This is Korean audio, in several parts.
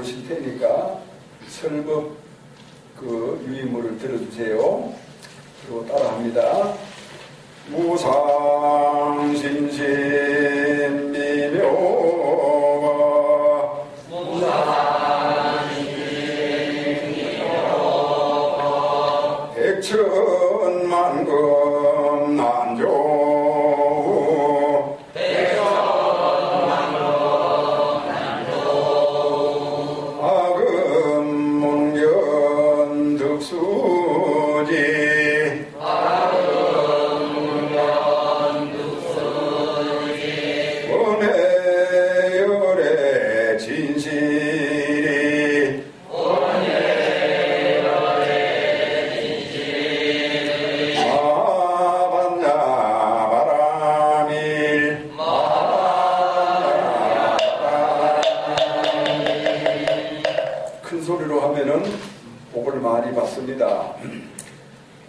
부르실 테니까 설법 그 유인물을 들어주세요. 그리고 따라합니다. 무상신신미묘가 백천만금 난조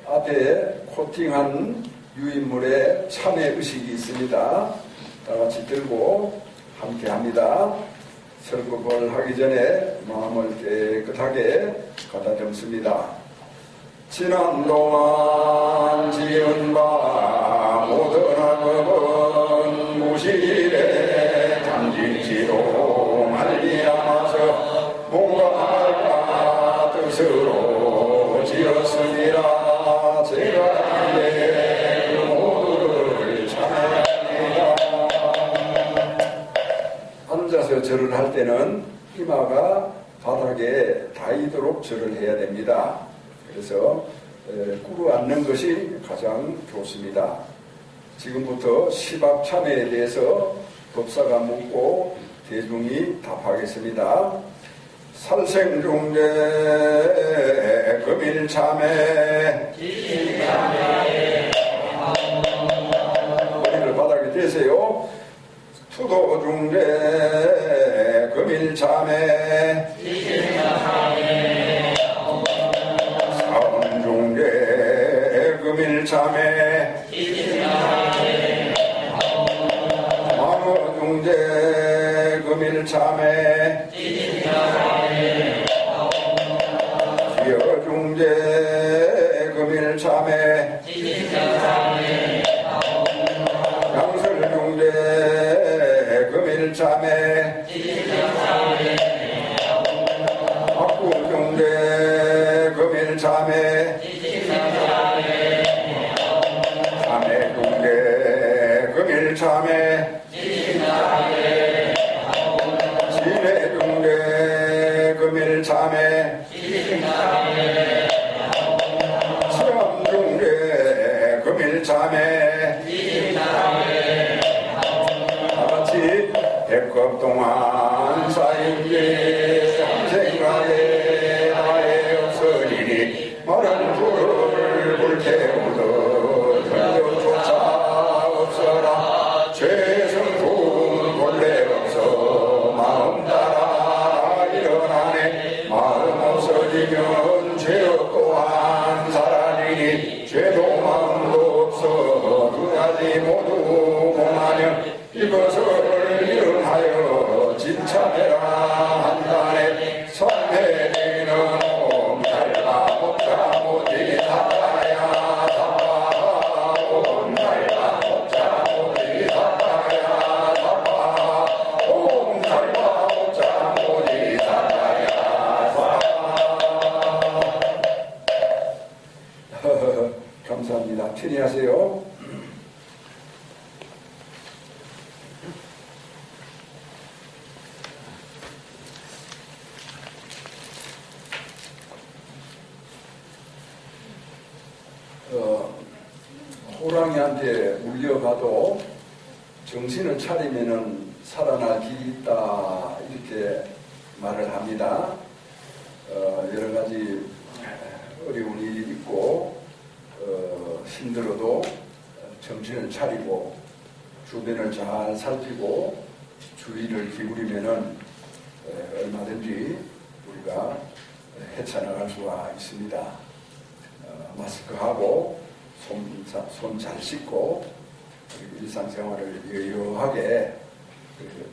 앞에 코팅한 유인물에 참회 의식이 있습니다. 다같이 들고 함께 합니다. 설법을 하기 전에 마음을 깨끗하게 가다듬습니다. 지난 동안 지은 바 모든 악업은 무실에 담질지로 말미암아서 뭔가 뜻으로 지었습니다. 제가 그 모두를 찬양합니다. 앉아서 절을 할 때는 이마가 바닥에 닿이도록 절을 해야 됩니다. 그래서 꿇어 앉는 것이 가장 좋습니다. 지금부터 시박참회에 대해서 법사가 묻고 대중이 답하겠습니다. 살생중대 금일참회 머리를 바닥에 대세요. 투도중대 금일참회 사원중대 금일참회 망어중대 금일참회 기여중대 금일참회 양설중대 금일참회 학구중대 금일참회 참회중대 금일참회 진해중대 금일참회 시험중대 금일참회 다같이 백겁동안 사임계 삼생가에 나에 없으리니 말은 불을 불태우듯 던져조차 없어라. 죄성도 본래 없어 마음 따라 일어나네. 마음 없어지면 죄업 또한 살아니니 죄도 마음도 없어 두 가지 모두 공하며 이것을 이른하여 진참해라 한다네. 선배는 옴달바 목자 모디 사다야 사바 옴달바 목자 모디 사다야 사바 옴달바 목자 모디 사다야 사바. 감사합니다. 편히하세요. 호랑이한테 물려가도 정신을 차리면은 살아날 길이 있다 이렇게 말을 합니다. 여러 가지 어려운 일이 있고 힘들어도 정신을 차리고 주변을 잘 살피고 주의를 기울이면은 얼마든지 우리가 헤쳐나갈 수가 있습니다. 마스크하고 손 잘 씻고 일상생활을 여유하게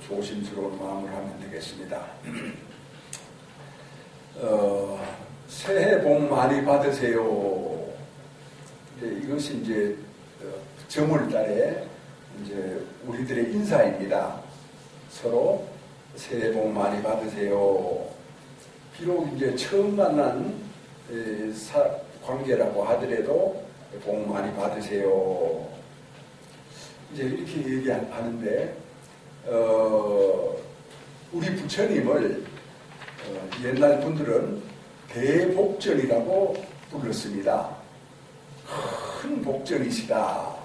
조심스러운 마음을 하면 되겠습니다. 새해 복 많이 받으세요. 이것이 이제 정월달에 이제 우리들의 인사입니다. 서로 새해 복 많이 받으세요. 비록 이제 처음 만난 관계라고 하더라도 복 많이 받으세요. 이제 이렇게 얘기하는데, 우리 부처님을 옛날 분들은 대복전이라고 불렀습니다. 큰 복전이시다.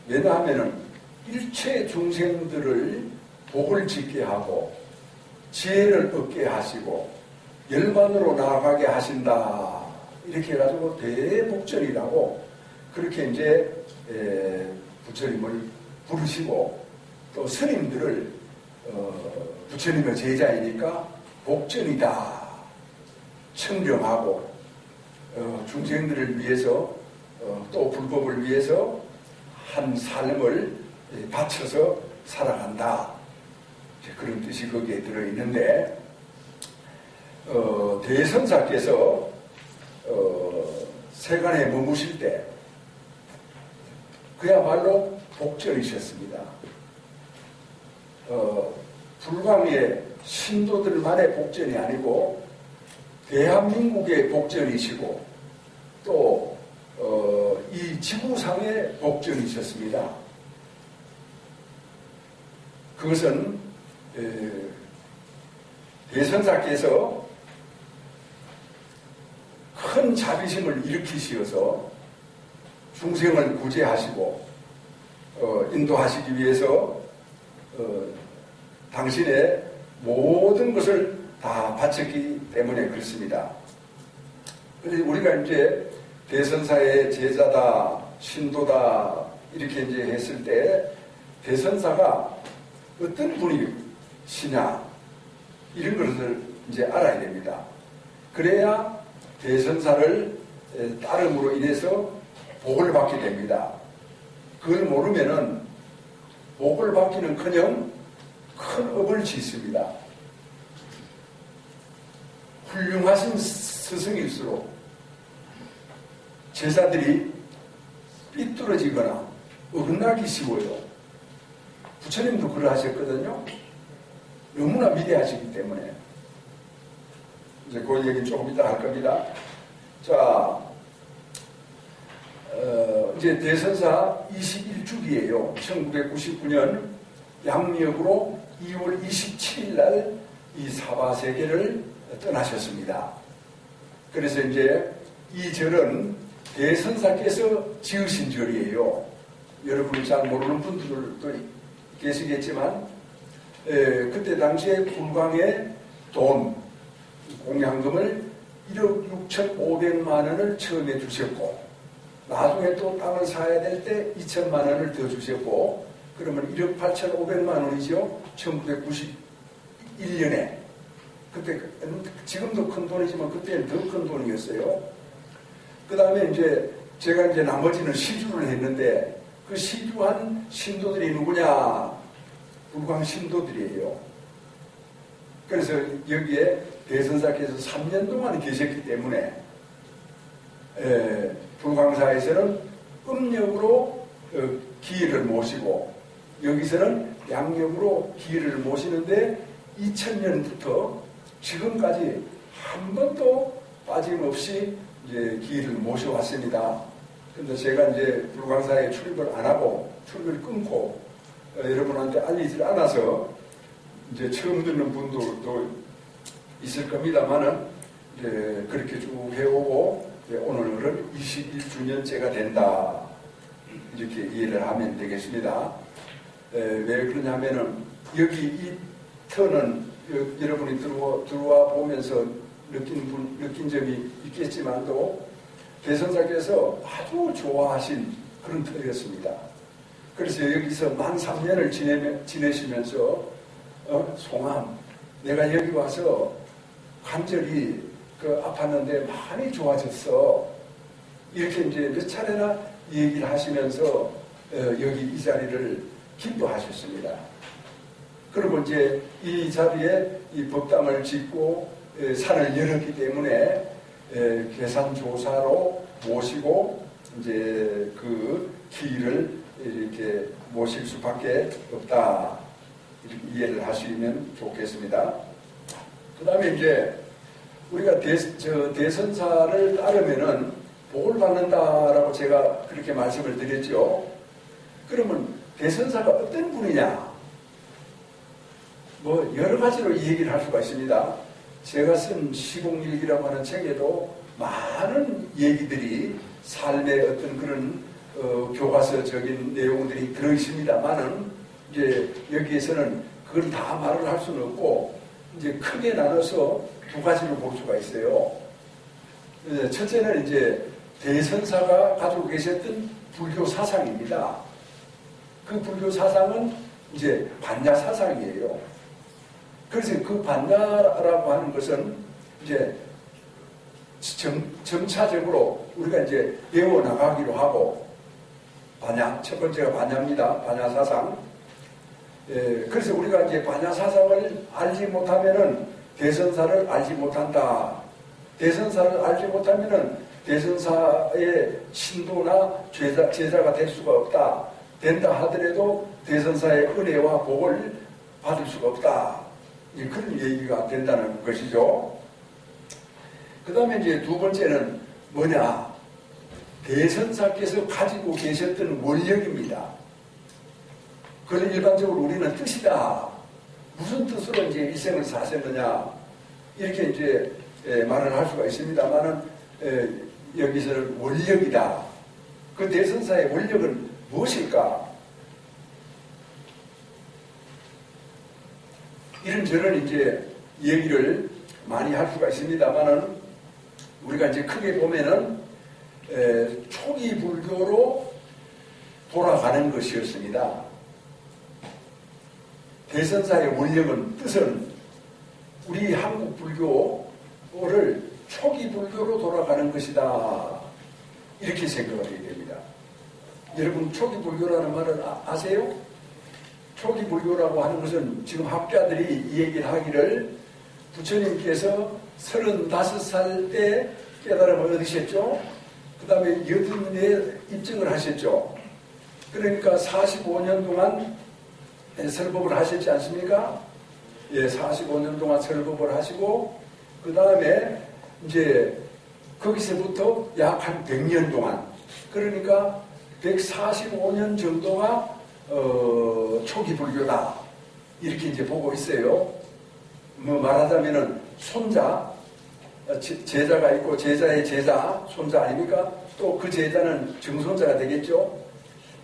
왜냐하면 일체 중생들을 복을 짓게 하고 지혜를 얻게 하시고 열반으로 나아가게 하신다. 이렇게 해가지고 대복전이라고 그렇게 이제 부처님을 부르시고, 또 스님들을 부처님의 제자이니까 복전이다. 청렴하고 중생들을 위해서 또 불법을 위해서 한 삶을 바쳐서 살아간다. 그런 뜻이 거기에 들어있는데, 대선사께서 세간에 머무실 때 그야말로 복전이셨습니다. 불광의 신도들만의 복전이 아니고 대한민국의 복전이시고 또 이 지구상의 복전이셨습니다. 그것은 대선사께서 큰 자비심을 일으키시어서 중생을 구제하시고 인도하시기 위해서 당신의 모든 것을 다 바쳤기 때문에 그렇습니다. 그래서 우리가 이제 대선사의 제자다, 신도다 이렇게 이제 했을 때 대선사가 어떤 분이시냐 이런 것을 이제 알아야 됩니다. 그래야 대선사를 따름으로 인해서 복을 받게 됩니다. 그걸 모르면은 복을 받기는커녕 큰 업을 짓습니다. 훌륭하신 스승일수록 제자들이 삐뚤어지거나 어긋나기 쉬워요. 부처님도 그러하셨거든요. 너무나 위대하시기 때문에. 이제 그 얘기는 조금 이따 할 겁니다. 자, 이제 대선사 21주기예요. 1999년 양력으로 2월 27일 날 이 사바세계를 떠나셨습니다. 그래서 이제 이 절은 대선사께서 지으신 절이에요. 여러분이 잘 모르는 분들도 계시겠지만, 그때 당시에 불광의 돈, 공양금을 1억 6,500만 원을 처음에 주셨고, 나중에 또 땅을 사야 될 때 2천만 원을 더 주셨고, 그러면 1억 8,500만 원이죠. 1991년에. 그때, 지금도 큰 돈이지만 그때는 더 큰 돈이었어요. 그 다음에 이제 제가 이제 나머지는 시주를 했는데, 그 시주한 신도들이 누구냐? 불광 신도들이에요. 그래서 여기에 대선사께서 3년 동안 계셨기 때문에, 불광사에서는 음력으로 기일을 모시고, 여기서는 양력으로 기일을 모시는데 2000년부터 지금까지 한 번도 빠짐없이 이제 기일을 모셔왔습니다. 근데 제가 이제 불광사에 출입을 안 하고 출입을 끊고 여러분한테 알리질 않아서 이제 처음 듣는 분들도 있을 겁니다만은 이제 그렇게 쭉 해오고 오늘은 21주년째가 된다. 이렇게 이해를 하면 되겠습니다. 왜 그러냐면은 여기 이 터는 여러분이 들어와 보면서 느낀 점이 있겠지만도 대선사께서 아주 좋아하신 그런 터였습니다. 그래서 여기서 만 3년을 지내시면서 송암, 내가 여기 와서 관절이 아팠는데 많이 좋아졌어. 이렇게 이제 몇 차례나 얘기를 하시면서 여기 이 자리를 기뻐하셨습니다. 그리고 이제 이 자리에 이 법당을 짓고 산을 열었기 때문에 계산조사로 모시고 이제 그 길을 이렇게 모실 수밖에 없다. 이렇게 이해를 하시면 좋겠습니다. 그 다음에 이제 우리가 대선사를 따르면은 복을 받는다라고 제가 그렇게 말씀을 드렸죠. 그러면 대선사가 어떤 분이냐? 뭐 여러 가지로 이 얘기를 할 수가 있습니다. 제가 쓴 시공일기라고 하는 책에도 많은 얘기들이 삶의 어떤 그런 교과서적인 내용들이 들어있습니다만은 이제 여기에서는 그걸 다 말을 할 수는 없고 이제 크게 나눠서 두 가지로 볼 수가 있어요. 첫째는 이제 대선사가 가지고 계셨던 불교 사상입니다. 그 불교 사상은 이제 반야 사상이에요. 그래서 그 반야라고 하는 것은 이제 점차적으로 우리가 이제 배워나가기로 하고, 반야, 첫 번째가 반야입니다. 반야 사상. 그래서 우리가 이제 반야 사상을 알지 못하면은 대선사를 알지 못한다. 대선사를 알지 못하면은 대선사의 신도나 제자가 될 수가 없다. 된다 하더라도 대선사의 은혜와 복을 받을 수가 없다. 그런 얘기가 된다는 것이죠. 그 다음에 이제 두 번째는 뭐냐? 대선사께서 가지고 계셨던 원력입니다. 그걸 일반적으로 우리는 뜻이다. 무슨 뜻으로 이제 일생을 사셨느냐? 이렇게 이제 말을 할 수가 있습니다만은 여기서는 원력이다. 그 대선사의 원력은 무엇일까? 이런저런 이제 얘기를 많이 할 수가 있습니다만은 우리가 이제 크게 보면은 초기 불교로 돌아가는 것이었습니다. 대선사의 원력은 뜻은 우리 한국 불교를 초기 불교로 돌아가는 것이다. 이렇게 생각을 해야 됩니다. 여러분 초기 불교라는 말을 아세요? 초기 불교라고 하는 것은 지금 학자들이 이 얘기를 하기를 부처님께서 35살 때 깨달음을 얻으셨죠. 그 다음에 80에 입증을 하셨죠. 그러니까 45년 동안 설법을 하셨지 않습니까? 예, 45년 동안 설법을 하시고 그 다음에 이제 거기서부터 약 한 100년 동안, 그러니까 145년 정도가 초기 불교다. 이렇게 이제 보고 있어요. 뭐 말하자면은 손자, 제자가 있고 제자의 제자, 손자 아닙니까? 또 그 제자는 증손자가 되겠죠.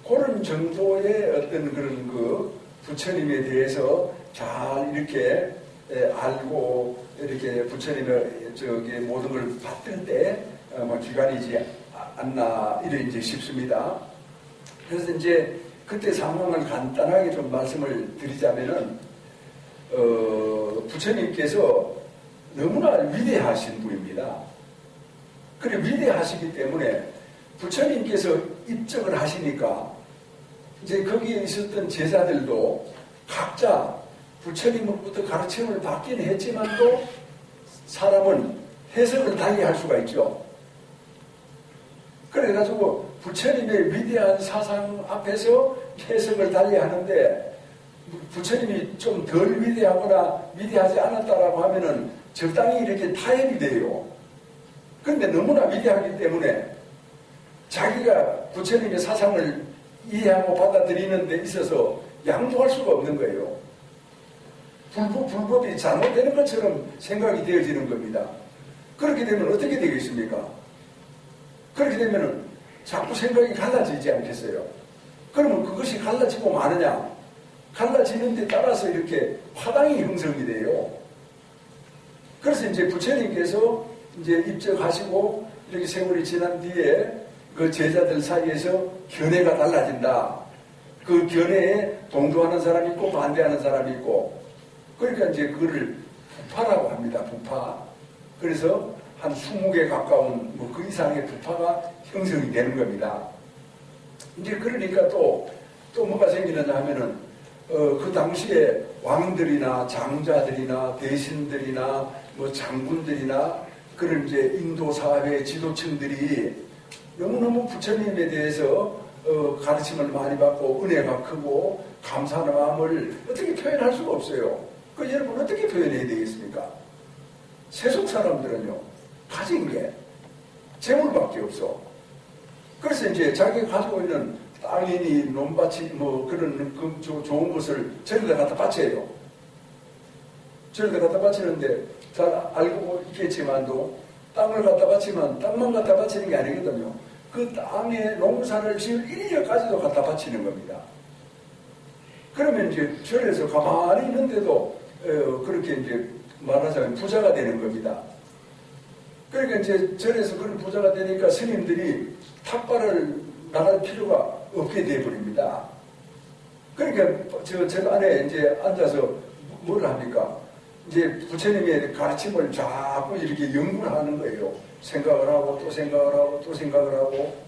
그런 정도의 어떤 그런 그 부처님에 대해서 잘 이렇게 알고 이렇게 부처님의 모든 걸 받을 때 기간이지 않나 이래 이제 싶습니다. 그래서 이제 그때 상황을 간단하게 좀 말씀을 드리자면은 부처님께서 너무나 위대하신 분입니다. 그래 위대하시기 때문에 부처님께서 입증을 하시니까 이제 거기에 있었던 제자들도 각자 부처님으로부터 가르침을 받긴 했지만도 사람은 해석을 달리할 수가 있죠. 그래가지고 부처님의 위대한 사상 앞에서 해석을 달리하는데 부처님이 좀 덜 위대하거나 위대하지 않았다라고 하면은 적당히 이렇게 타협이 돼요. 그런데 너무나 위대하기 때문에 자기가 부처님의 사상을 이해하고 받아들이는 데 있어서 양보할 수가 없는 거예요. 불법이 잘못되는 것처럼 생각이 되어지는 겁니다. 그렇게 되면 어떻게 되겠습니까? 그렇게 되면 자꾸 생각이 갈라지지 않겠어요? 그러면 그것이 갈라지고 마느냐? 갈라지는 데 따라서 이렇게 파당이 형성이 돼요. 그래서 이제 부처님께서 이제 입적하시고 이렇게 세월이 지난 뒤에 그 제자들 사이에서 견해가 달라진다. 그 견해에 동조하는 사람이 있고 반대하는 사람이 있고, 그러니까 이제 그거를 부파라고 합니다. 부파. 그래서 한 20개 가까운 그 이상의 부파가 형성이 되는 겁니다. 이제 그러니까 또 뭐가 생기느냐 하면은 그 당시에 왕들이나 장자들이나 대신들이나 뭐 장군들이나 그런 이제 인도 사회 지도층들이 너무너무 부처님에 대해서 가르침을 많이 받고 은혜가 크고 감사하는 마음을 어떻게 표현할 수가 없어요. 그 여러분 어떻게 표현해야 되겠습니까? 세속 사람들은요, 가진 게 재물밖에 없어. 그래서 이제 자기가 가지고 있는 땅이니 논밭이 뭐 그런 좋은 것을 저리다 갖다 바쳐요. 저리다 갖다 바치는데 잘 알고 있겠지만도 땅을 갖다 바치면 땅만 갖다 바치는 게 아니거든요. 그 땅에 농사를 지을 인력까지도 갖다 바치는 겁니다. 그러면 이제 절에서 가만히 있는데도 그렇게 이제 말하자면 부자가 되는 겁니다. 그러니까 이제 절에서 그런 부자가 되니까 스님들이 탁발을 나갈 필요가 없게 되어버립니다. 그러니까 저 안에 이제 앉아서 뭘 합니까? 이제 부처님의 가르침을 자꾸 이렇게 연구를 하는 거예요. 생각을 하고 또 생각을 하고 또 생각을 하고.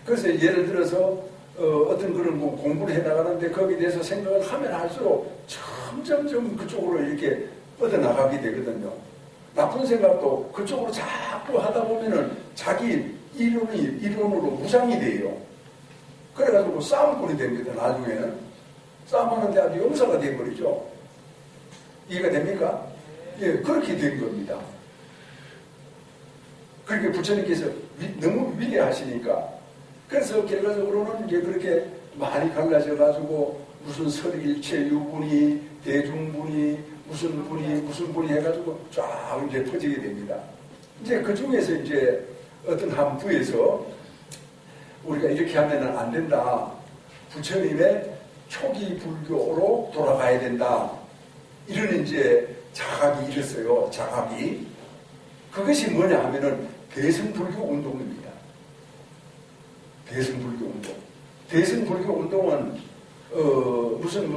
그래서 예를 들어서 어떤 그런 뭐 공부를 해나가는데 거기에 대해서 생각을 하면 할수록 점점점 그쪽으로 이렇게 뻗어나가게 되거든요. 나쁜 생각도 그쪽으로 자꾸 하다 보면은 자기 이론으로 무장이 돼요. 그래가지고 싸움꾼이 됩니다. 나중에는 싸움하는데 아주 용사가 돼버리죠. 이해가 됩니까? 예, 그렇게 된 겁니다. 그러니까 부처님께서 너무 위대하시니까, 그래서 결과적으로는 이제 그렇게 많이 갈라져가지고 무슨 설일체 유분이, 대중분이, 무슨 분이 해가지고 쫙 이제 퍼지게 됩니다. 이제 그 중에서 이제 어떤 한 부에서 우리가 이렇게 하면은 안 된다. 부처님의 초기 불교로 돌아가야 된다. 이런 이제 자각이 일었어요. 자각이. 그것이 뭐냐 하면은 대승불교 운동입니다. 대승불교 운동. 대승불교 운동은 무슨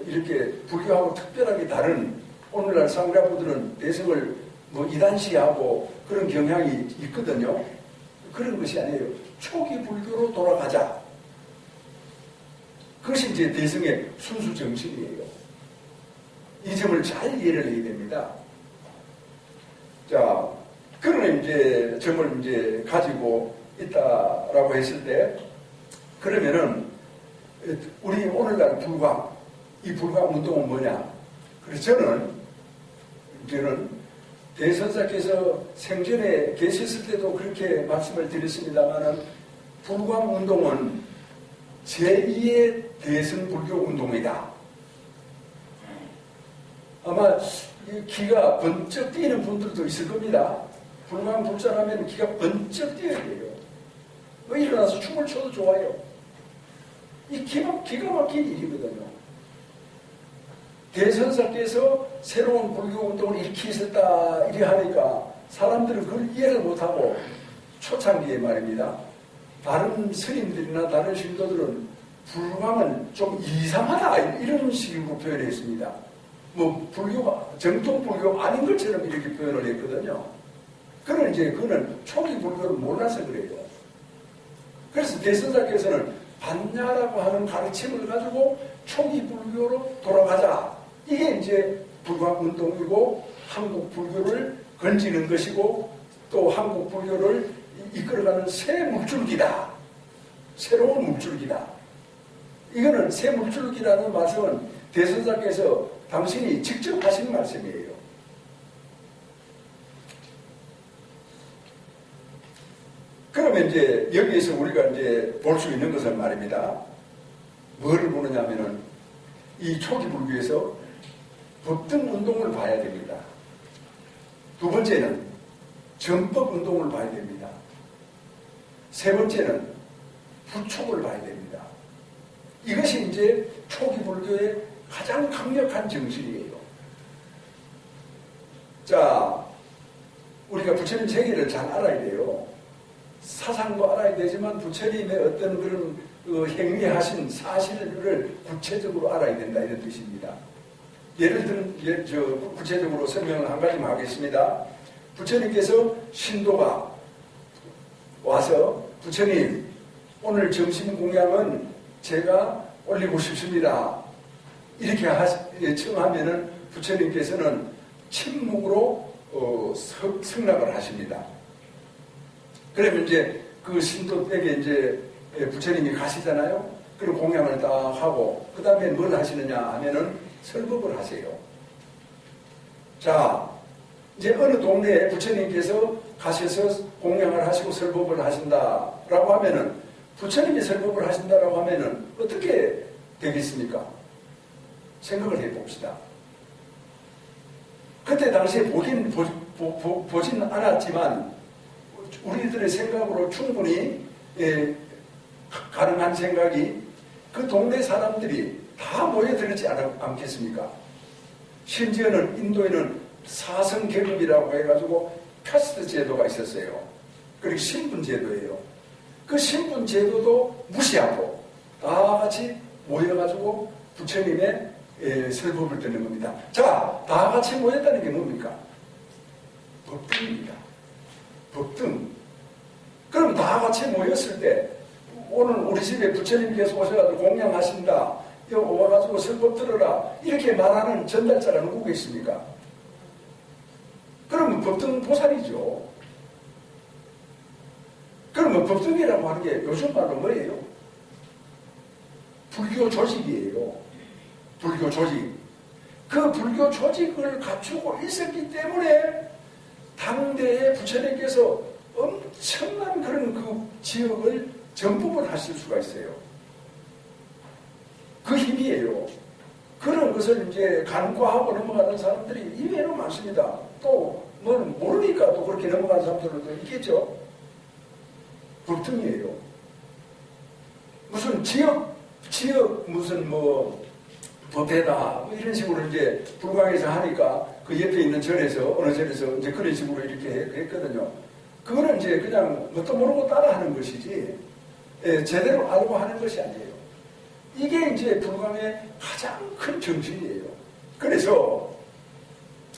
이렇게 불교하고 특별하게 다른 오늘날 상가부들은 대승을 뭐 이단시하고 그런 경향이 있거든요. 그런 것이 아니에요. 초기 불교로 돌아가자. 그것이 이제 대승의 순수 정신이에요. 이 점을 잘 이해를 해야 됩니다. 자, 그런 이제 점을 이제 가지고 있다라고 했을 때, 그러면은 우리 오늘날 불광, 이 불광 운동은 뭐냐? 그래서 저는 대선사께서 생전에 계셨을 때도 그렇게 말씀을 드렸습니다만은 불광 운동은 제2의 대승불교 운동이다. 아마 기가 번쩍 뛰는 분들도 있을 겁니다. 불광 불자라면 기가 번쩍 뛰어야 돼요. 일어나서 춤을 춰도 좋아요. 이 기가 막힌 일이거든요. 대선사께서 새로운 불교 운동을 일으키셨다 이래 하니까 사람들은 그걸 이해를 못하고 초창기에 말입니다. 다른 스님들이나 다른 신도들은 불광은 좀 이상하다 이런 식으로 표현했습니다. 뭐 불교가 정통 불교 아닌 것처럼 이렇게 표현을 했거든요. 그는 이제 그거는 초기 불교를 몰라서 그래요. 그래서 대선사께서는 반야라고 하는 가르침을 가지고 초기 불교로 돌아가자. 이게 이제 불광 운동이고 한국 불교를 건지는 것이고 또 한국 불교를 이끌어가는 새 물줄기다. 새로운 물줄기다. 이거는 새 물줄기라는 말씀은 대선사께서 당신이 직접 하신 말씀이에요. 그러면 이제 여기에서 우리가 이제 볼 수 있는 것은 말입니다. 뭐를 보느냐 하면은 이 초기 불교에서 법등 운동을 봐야 됩니다. 두 번째는 정법 운동을 봐야 됩니다. 세 번째는 부촉을 봐야 됩니다. 이것이 이제 초기 불교의 가장 강력한 정신이에요. 자, 우리가 부처님 세계를 잘 알아야 돼요. 사상도 알아야 되지만 부처님의 어떤 그런 행위하신 사실을 구체적으로 알아야 된다 이런 뜻입니다. 예를 들면 구체적으로 설명을 한 가지만 하겠습니다. 부처님께서 신도가 와서 부처님 오늘 점심 공양은 제가 올리고 싶습니다. 이렇게 청하면은 부처님께서는 침묵으로 승낙을 하십니다. 그러면 이제 그 신도 댁에 이제 부처님이 가시잖아요. 그리고 공양을 딱 하고 그 다음에 뭘 하시느냐 하면은 설법을 하세요. 자, 이제 어느 동네에 부처님께서 가셔서 공양을 하시고 설법을 하신다라고 하면은 부처님이 설법을 하신다라고 하면은 어떻게 되겠습니까? 생각을 해봅시다. 그때 당시에 보진 않았지만 우리들의 생각으로 충분히 가능한 생각이 그 동네 사람들이 다 모여들지 않겠습니까? 심지어는 인도에는 사성계급이라고 해가지고 카스트 제도가 있었어요. 그리고 신분 제도예요. 그 신분 제도도 무시하고 다 같이 모여가지고 부처님의 설법을 듣는 겁니다. 자, 다 같이 모였다는 게 뭡니까? 법등입니다. 법등. 그럼 다 같이 모였을 때 오늘 우리 집에 부처님께서 오셔가지고 공양하신다. 여기 와가지고 설법 들어라. 이렇게 말하는 전달자가 누구겠습니까? 그러면 법등 보살이죠. 그러면 법등이라고 하는 게 요즘 말로 뭐예요? 불교 조직이에요. 불교 조직. 그 불교 조직을 갖추고 있었기 때문에 당대에 부처님께서 엄청난 그런 그 지역을 전복을 하실 수가 있어요. 그 힘이에요. 그런 것을 이제 간과하고 넘어가는 사람들이 이외로 많습니다. 또, 뭐, 모르니까 또 그렇게 넘어가는 사람들도 있겠죠. 법등이에요. 무슨 지역 무슨 뭐, 법회다, 뭐 이런 식으로 이제 불광에서 하니까 그 옆에 있는 절에서, 어느 절에서 이제 그런 식으로 이렇게 했거든요. 그거는 이제 그냥 뭣도 모르고 따라 하는 것이지, 제대로 알고 하는 것이 아니에요. 이게 이제 불광의 가장 큰 정신이에요. 그래서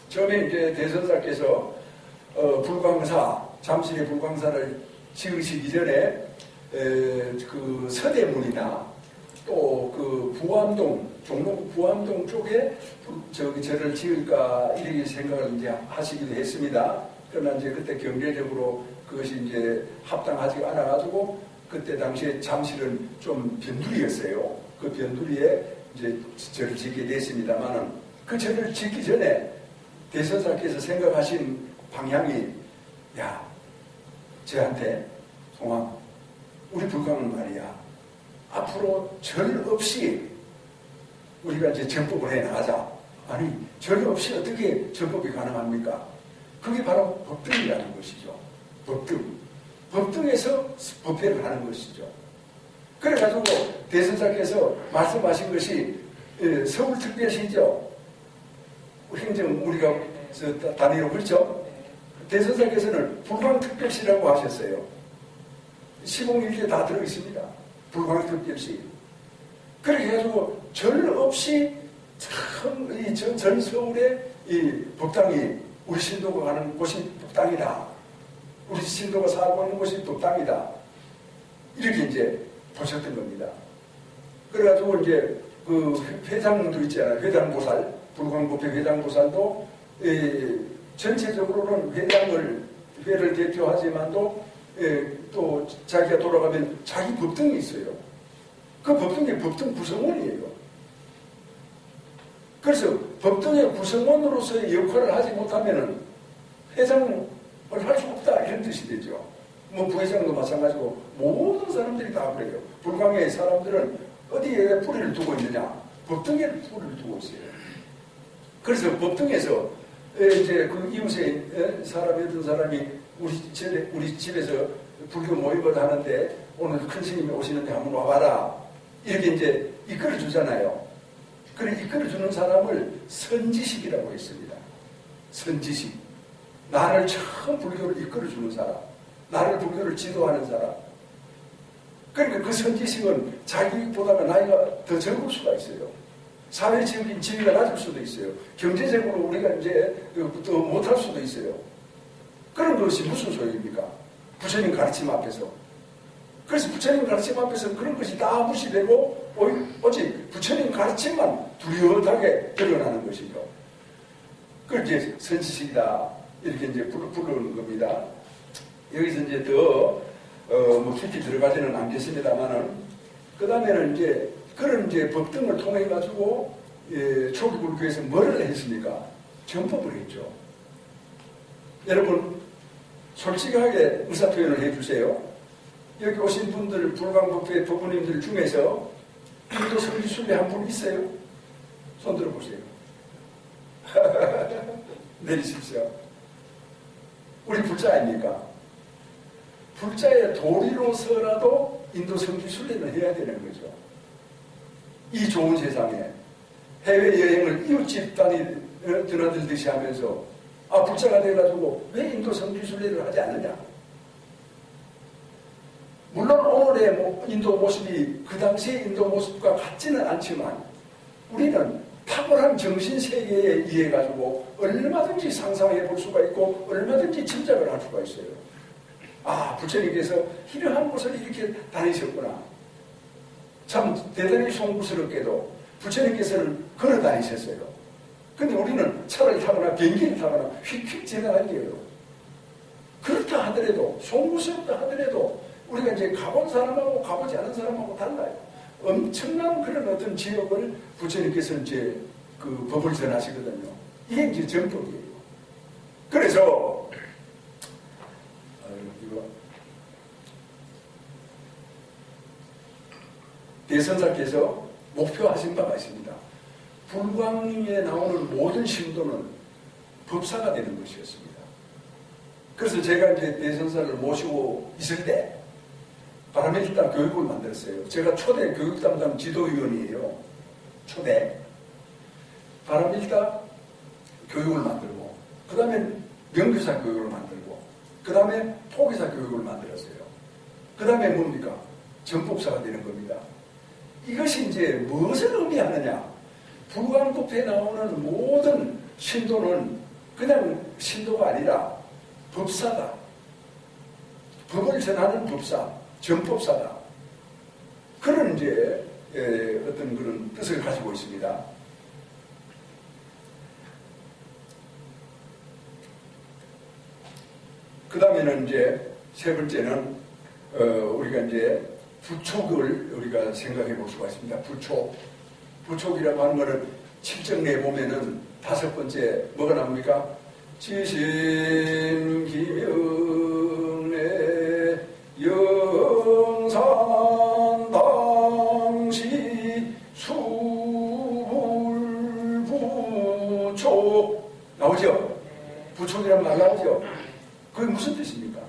처음에 이제 대선사께서 불광사, 잠실의 불광사를 지으시기 전에 그 서대문이나 또 그 부암동, 종로 부암동 쪽에 절을 지을까 이렇게 생각을 이제 하시기도 했습니다. 그러나 이제 그때 경제적으로 그것이 이제 합당하지 않아가지고 그때 당시에 잠실은 좀 변두리였어요. 그 변두리에 이제 절을 짓게 됐습니다만은 그 절을 짓기 전에 대선사께서 생각하신 방향이, 야, 저한테 송아, 우리 불광은 말이야, 앞으로 절 없이 우리가 이제 전법을 해 나가자. 아니, 절 없이 어떻게 전법이 가능합니까? 그게 바로 법등이라는 것이죠. 법등. 법등에서 법회를 하는 것이죠. 그래가지고 대선사께서 말씀하신 것이 서울특별시죠. 행정 우리가 단위로 그렇죠. 대선사께서는 불광특별시라고 하셨어요. 시공일기에 다 들어있습니다. 불광특별시. 그렇게 해가지고 절 없이 참 이 전 서울의 이 법당이 우리 신도가 가는 곳이 법당이다. 우리 신도가 살고 있는 곳이 법당이다. 이렇게 이제 보셨던 겁니다. 그래가지고 이제 그 회장도 있잖아요. 회장보살, 불광법회 회장보살도 전체적으로는 회를 대표하지만도 또 자기가 돌아가면 자기 법등이 있어요. 그 법등이 법등 구성원이에요. 그래서 법등의 구성원으로서의 역할을 하지 못하면은 회장을 할 수 없다 이런 뜻이 되죠. 뭐 부회장도 마찬가지고 모든 사람들이 다 그래요. 불광의 사람들은 어디에 뿌리를 두고 있느냐? 법등에 뿌리를 두고 있어요. 그래서 법등에서 이제 그 이웃에 어떤 사람이 우리 집에서 불교 모임을 하는데 오늘 큰 스님이 오시는데 한번 와봐라. 이렇게 이제 이끌어 주잖아요. 그래 이끌어 주는 사람을 선지식이라고 했습니다. 선지식. 나를 처음 불교를 이끌어 주는 사람. 나를 불교를 지도하는 사람. 그러니까 그 선지식은 자기보다가 나이가 더 적을 수가 있어요. 사회적인 지위가 낮을 수도 있어요. 경제적으로 우리가 이제 더 못할 수도 있어요. 그런 것이 무슨 소용입니까? 부처님 가르침 앞에서. 그래서 부처님 가르침 앞에서 그런 것이 다 무시되고 오직 부처님 가르침만 두려하게 드러나는 것이죠. 그걸 이제 선지식이다 이렇게 이제 부르는 겁니다. 여기서 이제 더 깊이 들어가지는 않겠습니다만은 그 다음에는 이제 그런 이제 법 등을 통해 가지고 초기 불교에서 뭐를 했습니까? 전법을 했죠. 여러분 솔직하게 의사표현을 해주세요. 여기 오신 분들 불광법회 법부님들 중에서 인도 성지순례 한 분 있어요? 손 들어보세요. 내리십시오. 우리 불자 아닙니까? 불자의 도리로서라도 인도 성지순례를 해야 되는 거죠. 이 좋은 세상에 해외여행을 이웃집 단위 드나들듯이 하면서 불자가 돼가지고 왜 인도 성지순례를 하지 않느냐? 물론 오늘의 인도 모습이 그 당시의 인도 모습과 같지는 않지만 우리는 탁월한 정신세계에 의해 가지고 얼마든지 상상해 볼 수가 있고 얼마든지 짐작을 할 수가 있어요. 부처님께서 이러한 곳을 이렇게 다니셨구나. 참 대단히 송구스럽게도 부처님께서는 걸어 다니셨어요. 근데 우리는 차를 타거나 비행기를 타거나 휙휙 지나다니게요. 그렇다 하더라도 송구스럽다 하더라도 우리가 이제 가본 사람하고 가보지 않은 사람하고 달라요. 엄청난 그런 어떤 지역을 부처님께서 이제 그 법을 전하시거든요. 이게 이제 정법이에요. 그래서 이거 대선사께서 목표하신 바가 있습니다. 불광에 나오는 모든 신도는 법사가 되는 것이었습니다. 그래서 제가 이제 대선사를 모시고 있을 때 바라밀타 교육을 만들었어요. 제가 초대 교육 담당 지도위원이에요. 초대. 바라밀타 교육을 만들고, 그 다음에 명규사 교육을 만들고, 그 다음에 포기사 교육을 만들었어요. 그 다음에 뭡니까? 전법사가 되는 겁니다. 이것이 이제 무엇을 의미하느냐? 불광법에 나오는 모든 신도는 그냥 신도가 아니라 법사다. 법을 전하는 법사. 전법사다. 그런 이제 어떤 그런 뜻을 가지고 있습니다. 그 다음에는 이제 세 번째는 우리가 이제 부촉을 우리가 생각해 볼 수가 있습니다. 부촉이라고 하는 것은 7정례에 보면은 다섯 번째 뭐가 나옵니까? 지심기명례 영산당시 수불부촉 나오죠? 부촉이란 말 나오죠? 그게 무슨 뜻입니까?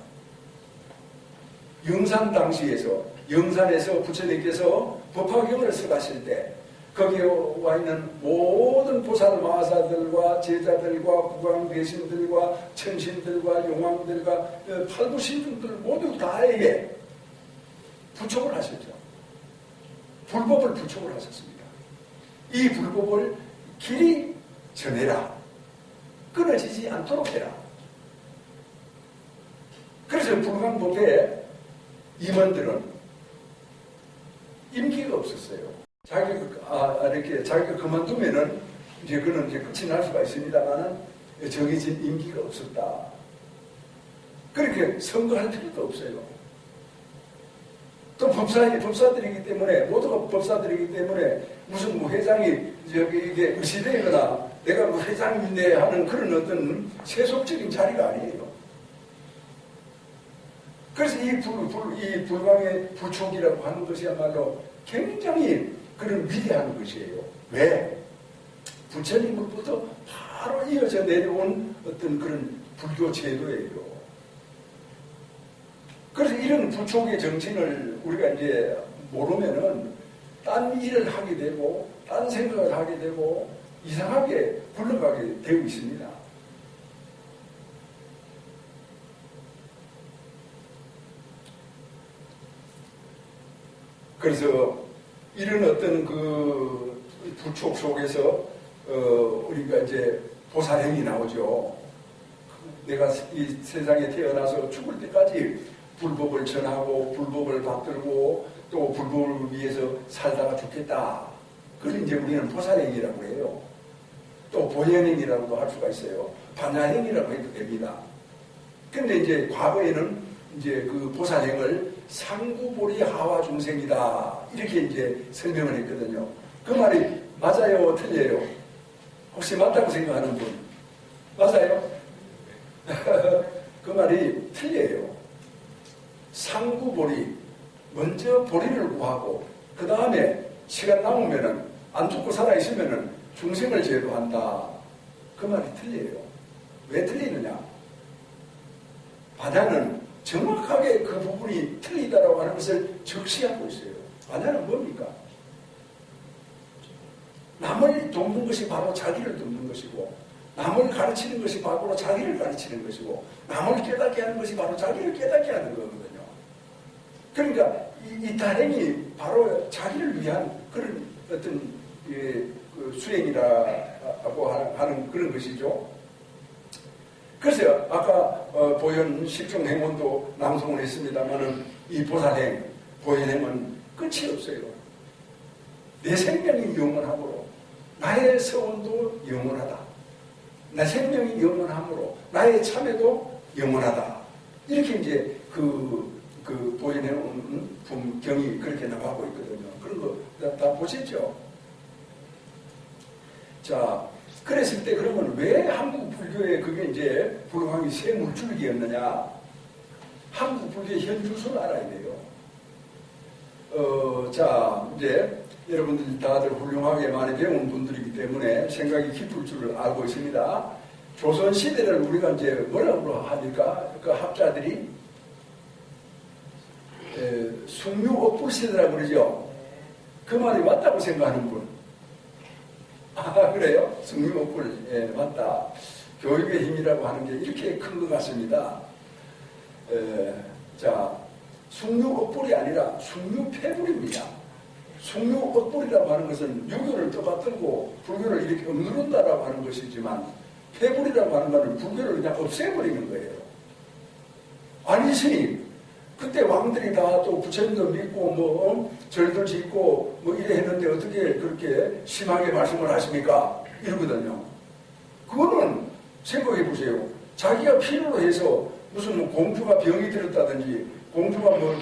영산에서 부처님께서 법화경을 써가실 때 거기에 와 있는 모든 보살 마하사들과 제자들과 구광대신들과 천신들과 용왕들과 팔부신중들 모두 다에게 부촉을 하셨죠. 불법을 부촉을 하셨습니다. 이 불법을 길이 전해라. 끊어지지 않도록 해라. 그래서 불광법에 임원들은 임기가 없었어요. 이렇게 자기가 그만두면은 이제 그는 이제 끝이 날 수가 있습니다만은 정해진 임기가 없었다. 그렇게 선거할 필요도 없어요. 또 법사들이기 때문에 모두가 법사들이기 때문에 무슨 회장이 이게 의시되거나 내가 회장인데 하는 그런 어떤 세속적인 자리가 아니에요. 그래서 이 불광의 부촉이라고 하는 것이야말로 굉장히 그런 위대한 것이에요. 왜? 부처님으로부터 바로 이어져 내려온 어떤 그런 불교 제도예요. 그래서 이런 부촉의 정신을 우리가 이제 모르면은 딴 일을 하게 되고, 딴 생각을 하게 되고, 이상하게 굴러가게 되어 있습니다. 그래서 이런 어떤 그 부촉 속에서 우리가 이제 보살행이 나오죠. 내가 이 세상에 태어나서 죽을 때까지 불법을 전하고 불법을 받들고 또 불법을 위해서 살다가 죽겠다. 그걸 이제 우리는 보살행위라고 해요. 또 보현행위라고도 할 수가 있어요. 반야행위라고 해도 됩니다. 근데 이제 과거에는 이제 그 보살행을 상구보리 하와 중생이다. 이렇게 이제 설명을 했거든요. 그 말이 맞아요? 틀려요? 혹시 맞다고 생각하는 분? 맞아요? 그 말이 틀려요. 상구보리, 먼저 보리를 구하고 그 다음에 시간 남으면은 안 죽고 살아있으면은 중생을 제도한다. 그 말이 틀려요. 왜 틀리느냐? 반야는 정확하게 그 부분이 틀리다라고 하는 것을 적시하고 있어요. 반야는 뭡니까? 남을 돕는 것이 바로 자기를 돕는 것이고, 남을 가르치는 것이 바로 자기를 가르치는 것이고, 남을 깨닫게 하는 것이 바로 자기를 깨닫게 하는 거거든요. 그러니까 이 다행이 바로 자기를 위한 그런 어떤 그 수행이라고 하는 그런 것이죠. 그래서 아까 보현 십종행원도 낭송을 했습니다마는 이 보살행, 보현행은 끝이 없어요. 내 생명이 영원하므로 나의 서원도 영원하다. 내 생명이 영원하므로 나의 참회도 영원하다. 이렇게 이제 그 보현행 경이 그렇게 나가고 있거든요. 그런 거 다 보셨죠? 자, 그랬을 때 그러면 왜 한국 불교에 그게 이제 불광이 세 물줄기였느냐? 한국 불교의 현주소를 알아야 돼요. 자, 이제 여러분들이 다들 훌륭하게 많이 배운 분들이기 때문에 생각이 깊을 줄을 알고 있습니다. 조선시대를 우리가 이제 뭐라고 합니까? 그 학자들이 숭유업불시대라고 그러죠. 그 말이 맞다고 생각하는 분. 아, 그래요? 숭유업불. 예, 맞다. 교육의 힘이라고 하는 게 이렇게 큰 것 같습니다. 자, 숭유업불이 아니라 숭유폐불입니다. 숭유업불이라고 하는 것은 유교를 떠받들고 불교를 이렇게 억누른다라고 하는 것이지만 폐불이라고 하는 것은 불교를 그냥 없애버리는 거예요. 아니, 스님. 그때 왕들이 다 또 부처님도 믿고 뭐 절도 짓고 뭐 이래 했는데 어떻게 그렇게 심하게 말씀을 하십니까? 이러거든요. 그거는 생각해 보세요. 자기가 필요로 해서 무슨 뭐 공주가 병이 들었다든지 공주가 뭐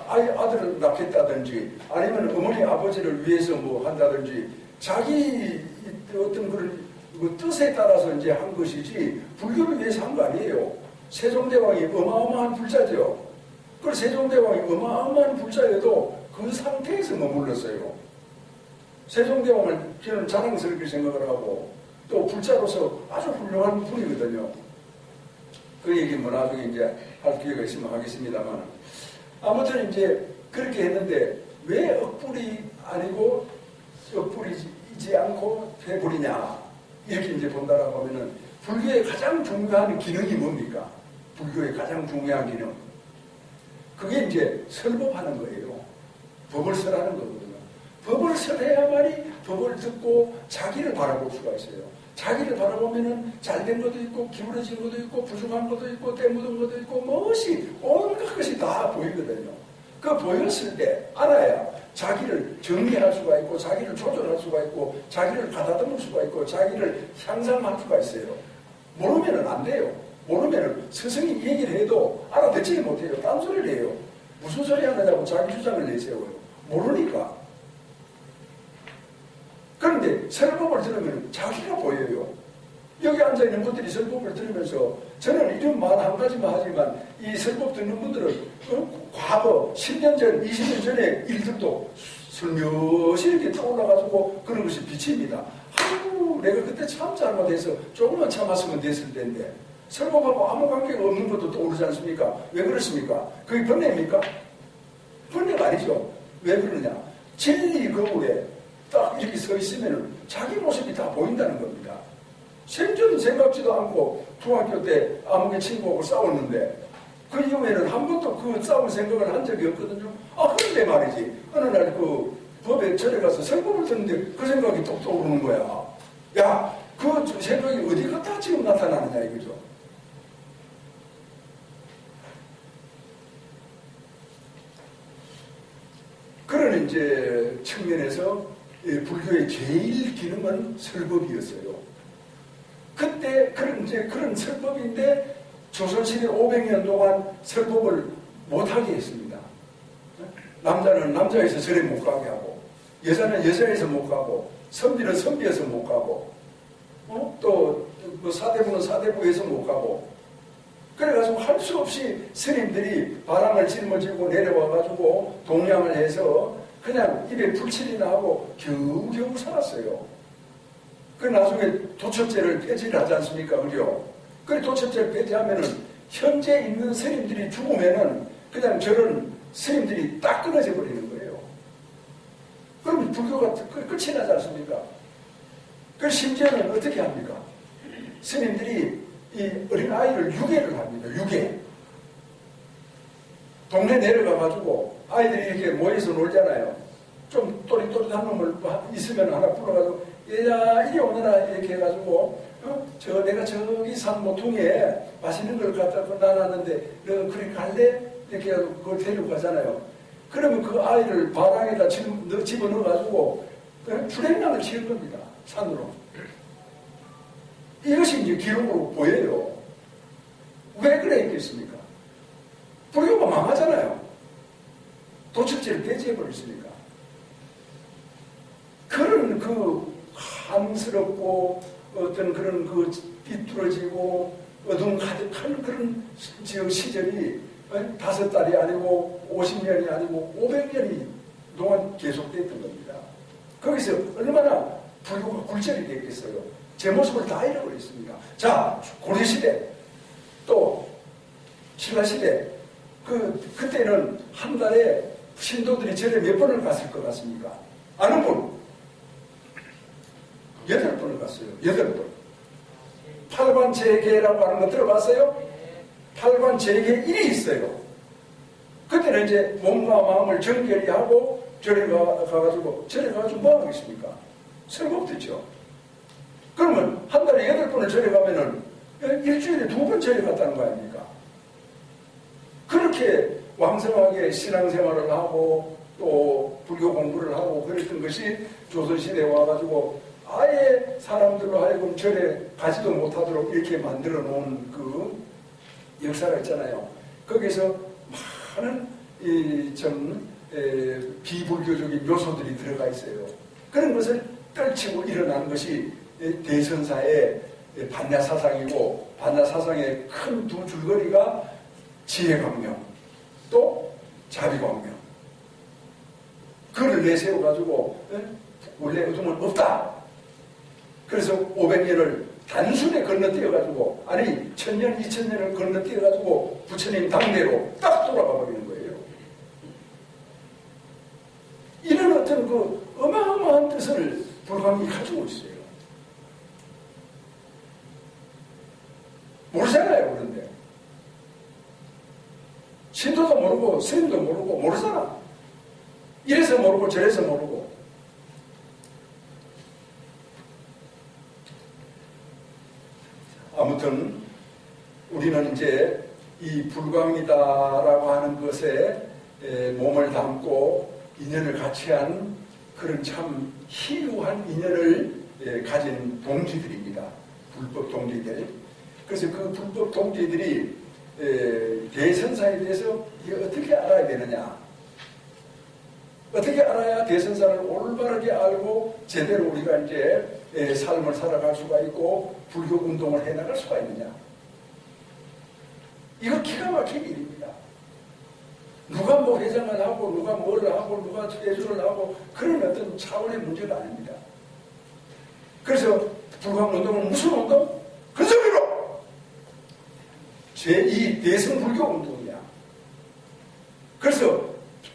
아들을 낳겠다든지 아니면 어머니 아버지를 위해서 뭐 한다든지 자기 어떤 그런 뜻에 따라서 이제 한 것이지 불교를 위해서 한 거 아니에요. 세종대왕이 어마어마한 불자죠. 그 세종대왕이 어마어마한 불자여도 그 상태에서 머물렀어요. 세종대왕을 저는 자랑스럽게 생각을 하고 또 불자로서 아주 훌륭한 분이거든요. 그 얘기 뭐 나중에 이제 할 기회가 있으면 하겠습니다만 아무튼 이제 그렇게 했는데 왜 억불이 아니고 억불이지 않고 폐불이냐 이렇게 이제 본다라고 하면은 불교의 가장 중요한 기능이 뭡니까? 불교의 가장 중요한 기능. 그게 이제 설법하는 거예요. 법을 설하는 거거든요. 법을 설해야만이 법을 듣고 자기를 바라볼 수가 있어요. 자기를 바라보면은 잘된 것도 있고 기울어진 것도 있고 부족한 것도 있고 때묻은 것도 있고 무엇이 온갖 것이 다 보이거든요. 그 보였을 때 알아야 자기를 정리할 수가 있고 자기를 조절할 수가 있고 자기를 가다듬을 수가 있고 자기를 향상할 수가 있어요. 모르면은 안 돼요. 모르면은 스승이 얘기를 해도 알아듣지 못해요. 딴소리를 해요. 무슨 소리 하느냐고 자기 주장을 내세워요. 모르니까. 그런데 설법을 들으면 자기가 보여요. 여기 앉아있는 분들이 설법을 들으면서 저는 이런 말 한 가지만 하지만 이 설법 듣는 분들은 과거 10년 전, 20년 전의 일들도 슬며시 이렇게 떠올라가지고 그런 것이 비칩니다. 아이고 내가 그때 참 잘못해서 조금만 참았으면 됐을 텐데 설법하고 아무 관계가 없는 것도 떠오르지 않습니까? 왜 그렇습니까? 그게 번뇌입니까? 번뇌가 아니죠. 왜 그러느냐? 진리 거울에 딱 이렇게 서 있으면 자기 모습이 다 보인다는 겁니다. 생전 생각지도 않고 중학교 때 아무개 친구하고 싸웠는데 그 이후에는 한 번도 그 싸울 생각을 한 적이 없거든요. 아, 그런데 말이지. 어느 날 그 법에 절에 가서 설법을 듣는데 그 생각이 뚝 떠오르는 거야. 야, 그 생각이 어디 갔다 지금 나타나느냐 이거죠. 그런 이제 측면에서 불교의 제일 기능은 설법이었어요. 그때 그런 설법인데 조선시대 500년 동안 설법을 못하게 했습니다. 남자는 남자에서 절에 못 가게 하고, 여자는 여자에서 못 가고, 선비는 선비에서 못 가고, 또 사대부는 사대부에서 못 가고, 그래가지고 할 수 없이 스님들이 바람을 짊어지고 내려와가지고 동양을 해서 그냥 입에 풀칠이나 하고 겨우겨우 살았어요. 그 나중에 도첩제를 폐지를 하지 않습니까? 그죠? 그 도첩제를 폐지하면은 현재 있는 스님들이 죽으면은 그냥 저런 스님들이 딱 끊어져 버리는 거예요. 그럼 불교가 끝이 나지 않습니까? 그 심지어는 어떻게 합니까? 스님들이 이 어린아이를 유괴를 합니다. 유괴. 동네 내려가가지고 아이들이 이렇게 모여서 놀잖아요. 좀 또릿또릿한 놈을 있으면 하나 불러가지고 얘야 이리 오너라 이렇게 해가지고 내가 저기 산 모퉁이에 맛있는 걸 갖다 놔놨는데 너 그리 갈래? 이렇게 해가지고 그걸 데리고 가잖아요. 그러면 그 아이를 바닥에다 집어넣어가지고 불행량을 지은 겁니다. 산으로. 이것이 이제 기록으로 보여요. 왜 그래 있겠습니까? 불교가 망하잖아요. 도척제를 폐지해버렸으니까. 그런 한스럽고 어떤 그런 비뚤어지고 어둠 가득한 그런 시절이 5달이 아니고 50년이 아니고 500년이 동안 계속됐던 겁니다. 거기서 얼마나 불교가 굴절이 됐겠어요. 제 모습을 다 잃어버렸습니다. 자, 고려시대 또 신라시대 그때는 한 달에 신도들이 절에 몇 번을 갔을 것 같습니까? 아는 분? 8번을 갔어요. 8번. 팔관제계라고 하는 거 들어봤어요? 팔관제계 1이 있어요. 그때는 이제 몸과 마음을 정결히 하고 절에 가가지고 뭐 하겠습니까? 설법 듣죠. 그러면 한 달에 8번을 절에 가면은 일주일에 2번 절에 갔다는 거 아닙니까? 그렇게 왕성하게 신앙생활을 하고 또 불교 공부를 하고 그랬던 것이 조선시대에 와가지고 아예 사람들로 하여금 절에 가지도 못하도록 이렇게 만들어 놓은 그 역사가 있잖아요. 거기서 많은 비불교적인 요소들이 들어가 있어요. 그런 것을 떨치고 일어난 것이 대선사의 반야사상이고, 반야사상의 큰 두 줄거리가 지혜광명 또 자비광명. 그걸 내세워가지고 원래 어둠은 없다. 그래서 500년을 단순히 건너뛰어가지고, 아니 1000년, 2000년을 건너뛰어가지고 부처님 당대로 딱 돌아가 버리는 거예요. 이런 어떤 어마어마한 뜻을 불광이 가지고 있어요. 모르잖아요. 그런데 신도도 모르고 스님도 모르고 모르잖아. 이래서 모르고 저래서 모르고. 아무튼 우리는 이제 이 불광이다라고 하는 것에 몸을 담고 인연을 같이 한 그런 참 희유한 인연을 가진 동지들입니다. 불법 동지들. 그래서 그 불법 동지들이 대선사에 대해서 어떻게 알아야 되느냐? 어떻게 알아야 대선사를 올바르게 알고 제대로 우리가 이제 삶을 살아갈 수가 있고 불교 운동을 해나갈 수가 있느냐? 이거 기가 막힌 일입니다. 누가 뭐 회장을 하고 누가 뭘 하고 누가 퇴주를 하고 그런 어떤 차원의 문제가 아닙니다. 그래서 불광운동은 무슨 운동? 그 소리로 제2 대승불교 운동이야. 그래서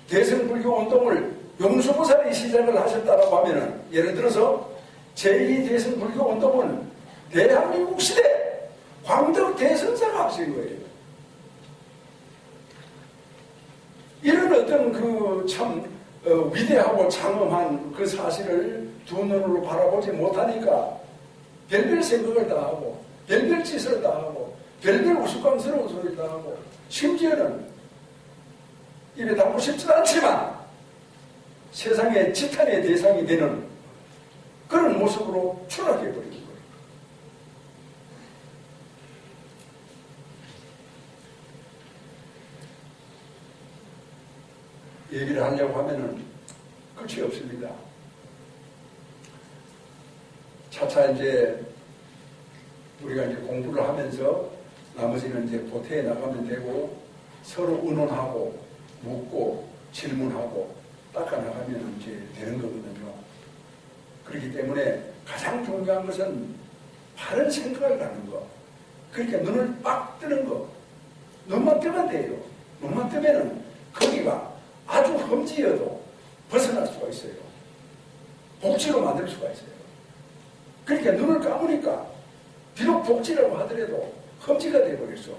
대승불교 운동을 용수보살이 시작을 하셨다라고 하면은, 예를 들어서 제2 대승불교 운동은 대한민국 시대 광덕 대선사가 하신 거예요. 이런 어떤 참 위대하고 장엄한 그 사실을 두 눈으로 바라보지 못하니까 별별 생각을 다 하고 별별 짓을 다 하고 별별 우스꽝스러운 소리를 다 하고 심지어는 입에 담고 싶지도 않지만 세상의 지탄의 대상이 되는 그런 모습으로 추락해버리는 거예요. 얘기를 하려고 하면은 끝이 없습니다. 차차 이제 우리가 이제 공부를 하면서 나머지는 이제 보태에 나가면 되고 서로 의논하고 묻고 질문하고 닦아나가면 이제 되는 거거든요. 그렇기 때문에 가장 중요한 것은 바른 생각을 하는 거. 그러니까 눈을 빡 뜨는 거. 눈만 뜨면 돼요. 눈만 뜨면은 거기가 아주 험지여도 벗어날 수가 있어요. 복지로 만들 수가 있어요. 그러니까 눈을 감으니까 비록 복지라고 하더라도 험지가 되어버렸어.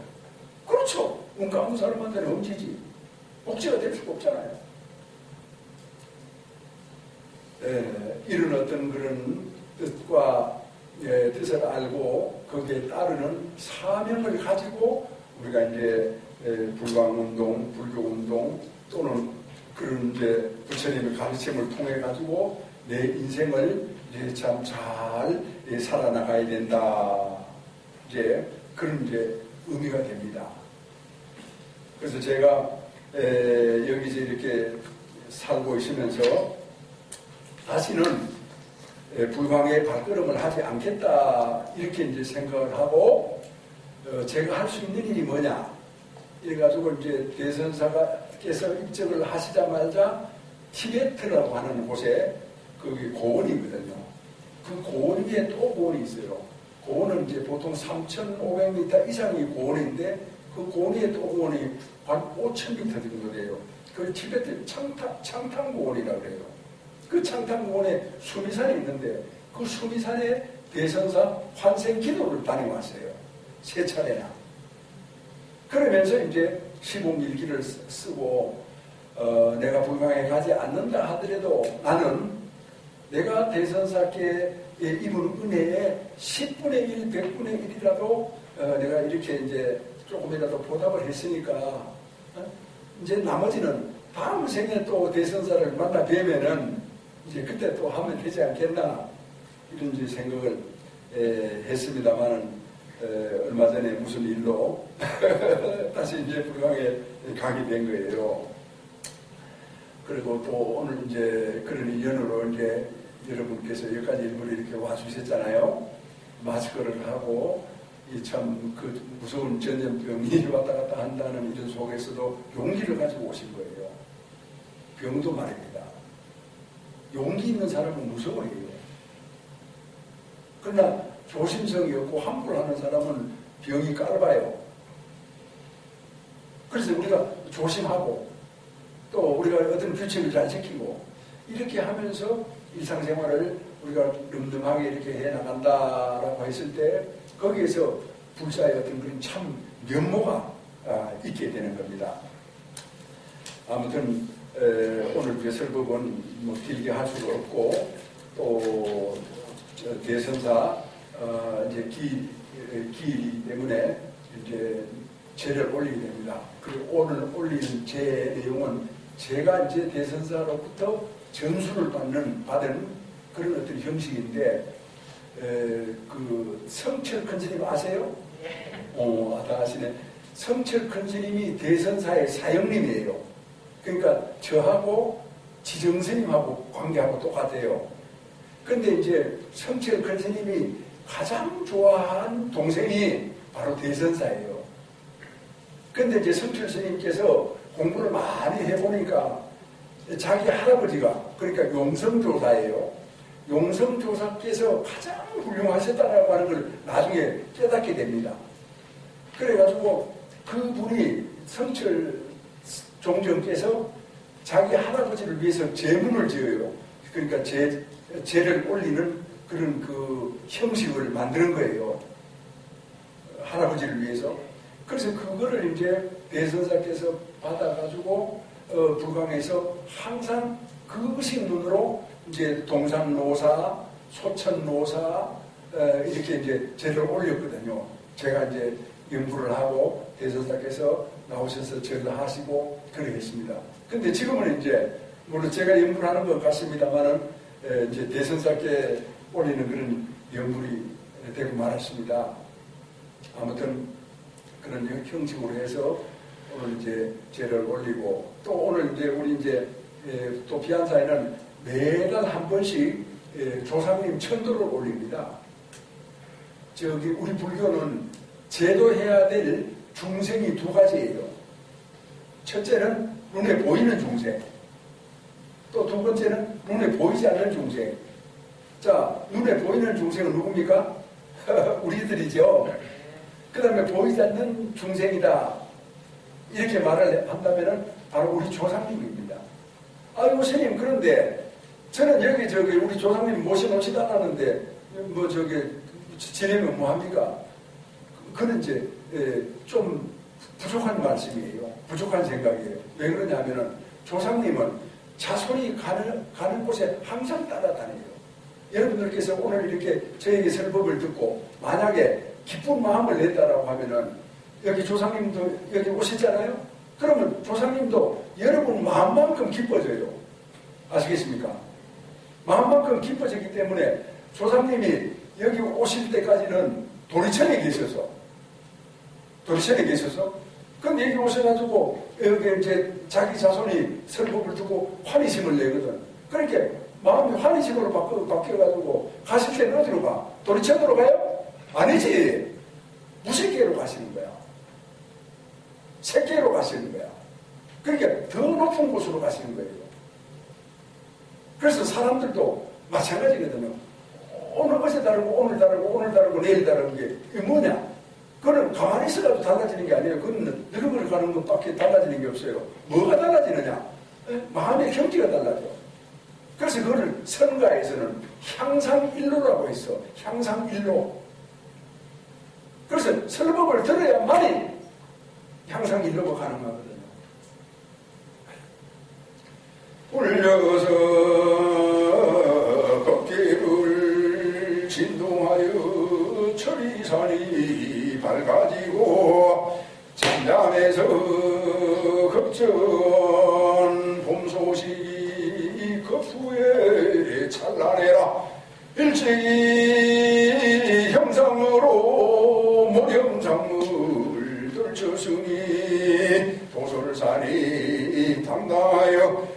그렇죠. 눈 감은 사람한테는 험지지. 복지가 될 수가 없잖아요. 이런 어떤 그런 뜻과 뜻을 알고 거기에 따르는 사명을 가지고 우리가 이제 불광운동, 불교운동 또는 그런 이제 부처님의 가르침을 통해 가지고 내 인생을 이제 참 잘 살아나가야 된다. 이제 그런 이제 의미가 됩니다. 그래서 제가 여기서 이렇게 살고 있으면서 다시는 불광의 발걸음을 하지 않겠다 이렇게 이제 생각을 하고 제가 할 수 있는 일이 뭐냐 이래가지고 이제 대선사께서 입적을 하시자마자 티베트라고 하는 곳에 거기 고원이거든요. 그 고원 위에 또 고원이 있어요. 고원은 이제 보통 3,500m 이상이 고원인데 그 고원 위에 또 고원이 한 5,000m 정도 돼요. 그 티베트 창탕고원이라고 그래요. 그 창탕고원에 수미산이 있는데 그 수미산에 대선사 환생 기도를 다녀왔어요. 3차례나. 그러면서 이제 시봉일기를 쓰고 내가 불광에 가지 않는다 하더라도 나는 내가 대선사께 입은 은혜에 10분의 1, 100분의 1이라도 내가 이렇게 이제 조금이라도 보답을 했으니까 이제 나머지는 다음 생에 또 대선사를 만나 뵈면은 이제 그때 또 하면 되지 않겠나 이런 이제 생각을 했습니다만은 얼마 전에 무슨 일로 다시 이제 불광에 가게 된 거예요. 그리고 또 오늘 이제 그런 인연으로 이제 여러분께서 여기까지 일부러 이렇게 와주셨잖아요. 마스크를 하고 이 참 그 무서운 전염병이 왔다 갔다 한다는 이런 속에서도 용기를 가지고 오신 거예요. 병도 말입니다. 용기 있는 사람은 무서워해요. 그러나 조심성이 없고 함부로 하는 사람은 병이 깔아봐요. 그래서 우리가 조심하고 또 우리가 어떤 규칙을 잘 지키고 이렇게 하면서 일상생활을 우리가 늠름하게 이렇게 해나간다라고 했을 때 거기에서 불사의 어떤 그런 참 면모가 있게 되는 겁니다. 아무튼 오늘 배설법은 뭐 길게 할 수가 없고 또 대선사 이제 기일이기 때문에 이제 제를 올리게 됩니다. 그리고 오늘 올리는 제 내용은 제가 이제 대선사로부터 전수를 받은 그런 어떤 형식인데 그 성철 큰 스님 아세요? 다 아시네. 성철 큰 스님이 대선사의 사형님이에요. 그러니까 저하고 지정 스님하고 관계하고 똑같아요. 근데 이제 성철 큰 스님이 가장 좋아한 동생이 바로 대선사예요. 근데 이제 성철 스님께서 공부를 많이 해보니까 자기 할아버지가 그러니까 용성조사예요. 용성조사께서 가장 훌륭하셨다라고 하는 걸 나중에 깨닫게 됩니다. 그래가지고 그분이 성철 종정께서 자기 할아버지를 위해서 제문을 지어요. 그러니까 제를 올리는 그런 그 형식을 만드는 거예요. 할아버지를 위해서. 그래서 그거를 이제 대선사께서 받아가지고 불광에서 항상 그 의식문으로 이제 동산노사, 소천노사 이렇게 이제 제를 올렸거든요. 제가 이제 연구를 하고 대선사께서 나오셔서 절을 하시고 그러겠습니다. 근데 지금은 이제 물론 제가 연구하는 것 같습니다만은 이제 대선사께 올리는 그런 연구이 되고 말았습니다. 아무튼 그런 형식으로 해서 오늘 이제 제를 올리고 또 오늘 이제 우리 이제 또 비안사에는 매달 한 번씩 조상님 천도를 올립니다. 저기 우리 불교는 제도해야 될 중생이 두 가지예요. 첫째는 눈에 보이는 중생. 또 두 번째는 눈에 보이지 않는 중생. 자, 눈에 보이는 중생은 누굽니까? 우리들이죠. 그 다음에 보이지 않는 중생이다. 이렇게 말을 한다면은 바로 우리 조상님입니다. 아이고, 스님, 그런데 저는 여기 저기 우리 조상님 모셔놓지도 않았는데 뭐 저기 지내면 뭐합니까? 그는 이제 좀 부족한 말씀이에요. 부족한 생각이에요. 왜 그러냐면은 조상님은 자손이 가는 곳에 항상 따라다녀요. 여러분들께서 오늘 이렇게 저에게 설법을 듣고 만약에 기쁜 마음을 냈다라고 하면은 여기 조상님도 여기 오셨잖아요? 그러면 조상님도 여러분 마음만큼 기뻐져요. 아시겠습니까? 마음만큼 기뻐지기 때문에 조상님이 여기 오실 때까지는 도리천에 계셔서 근데 여기 오셔가지고 여기 이제 자기 자손이 설법을 듣고 환희심을 내거든. 그러니까 마음이 환희심으로 바뀌어가지고 가실 때는 어디로 가? 도리천으로 가요? 아니지. 무색계로 가시는 거야. 색계로 가시는 거야. 그러니까 더 높은 곳으로 가시는 거예요. 그래서 사람들도 마찬가지거든요. 오늘 어제 다르고 오늘 다르고 오늘 다르고 내일 다른 게 이게 뭐냐? 그거는 가만히 있어가지고 달라지는 게 아니에요. 그거는 늙어을 가는 것밖에 달라지는 게 없어요. 뭐가 달라지느냐? 마음의 경지가 달라져. 그래서 그거를 선가에서는 향상일로라고 했어. 향상일로. 그래서 설법을 들어야만이 향상일로가 가능하거든요. 올려서 걷기를 진동하여 철이산이 밝아지고 잠잠해서 급전 봄 소식이 급후에 찬란해라. 일찍이 형상으로 모령상을 들쳤으니 도솔산이 당당하여